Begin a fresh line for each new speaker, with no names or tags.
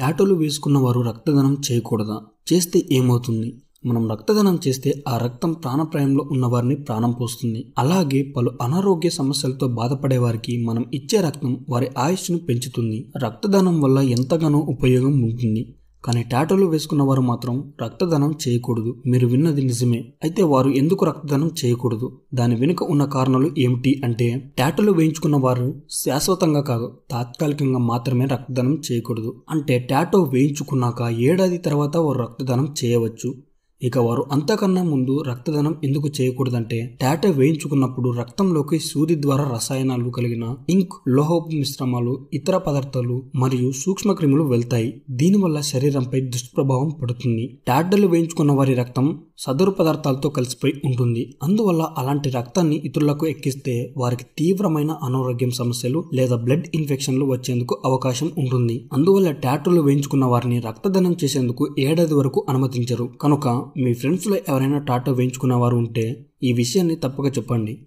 టాటూలు వేసుకున్న వారు రక్తదానం చేయకూడదా? చేస్తే ఏమవుతుంది? మనం రక్తదానం చేస్తే ఆ రక్తం ప్రాణప్రాయంలో ఉన్న వారిని ప్రాణం పోస్తుంది. అలాగే పలు అనారోగ్య సమస్యలతో బాధపడే వారికి మనం ఇచ్చే రక్తం వారి ఆయుష్ను పెంచుతుంది. రక్తదానం వల్ల ఎంతగానో ఉపయోగం ఉంటుంది. కానీ టాటూలు వేసుకున్న వారు మాత్రం రక్తదానం చేయకూడదు. మీరు విన్నది నిజమే. అయితే వారు ఎందుకు రక్తదానం చేయకూడదు? దాని వెనుక ఉన్న కారణాలు ఏమిటి అంటే, టాటూలు వేయించుకున్న వారు శాశ్వతంగా కాదు, తాత్కాలికంగా మాత్రమే రక్తదానం చేయకూడదు. అంటే టాటూ వేయించుకున్నాక ఏడాది తర్వాత వారు రక్తదానం చేయవచ్చు. ఇక వారు అంతకన్నా ముందు రక్తదానం ఎందుకు చేయకూడదంటే, టాటూ వేయించుకున్నప్పుడు రక్తంలోకి సూది ద్వారా రసాయనాలు కలిగిన ఇంక్, లోహపు మిశ్రమాలు, ఇతర పదార్థాలు మరియు సూక్ష్మక్రిములు వెళ్తాయి. దీనివల్ల శరీరంపై దుష్ప్రభావం పడుతుంది. టాటూలు వేయించుకున్న వారి రక్తం సదరు పదార్థాలతో కలిసిపోయి ఉంటుంది. అందువల్ల అలాంటి రక్తాన్ని ఇతరులకు ఎక్కిస్తే వారికి తీవ్రమైన అనారోగ్యం సమస్యలు లేదా బ్లడ్ ఇన్ఫెక్షన్లు వచ్చేందుకు అవకాశం ఉంటుంది. అందువల్ల టాటూలు వేయించుకున్న వారిని రక్తదానం చేసేందుకు ఏడాది వరకు అనుమతించరు. కనుక మీ ఫ్రెండ్స్ లో ఎవరైనా టాటూ వేయించుకున్న వారు ఉంటే ఈ విషయాన్ని తప్పక చెప్పండి.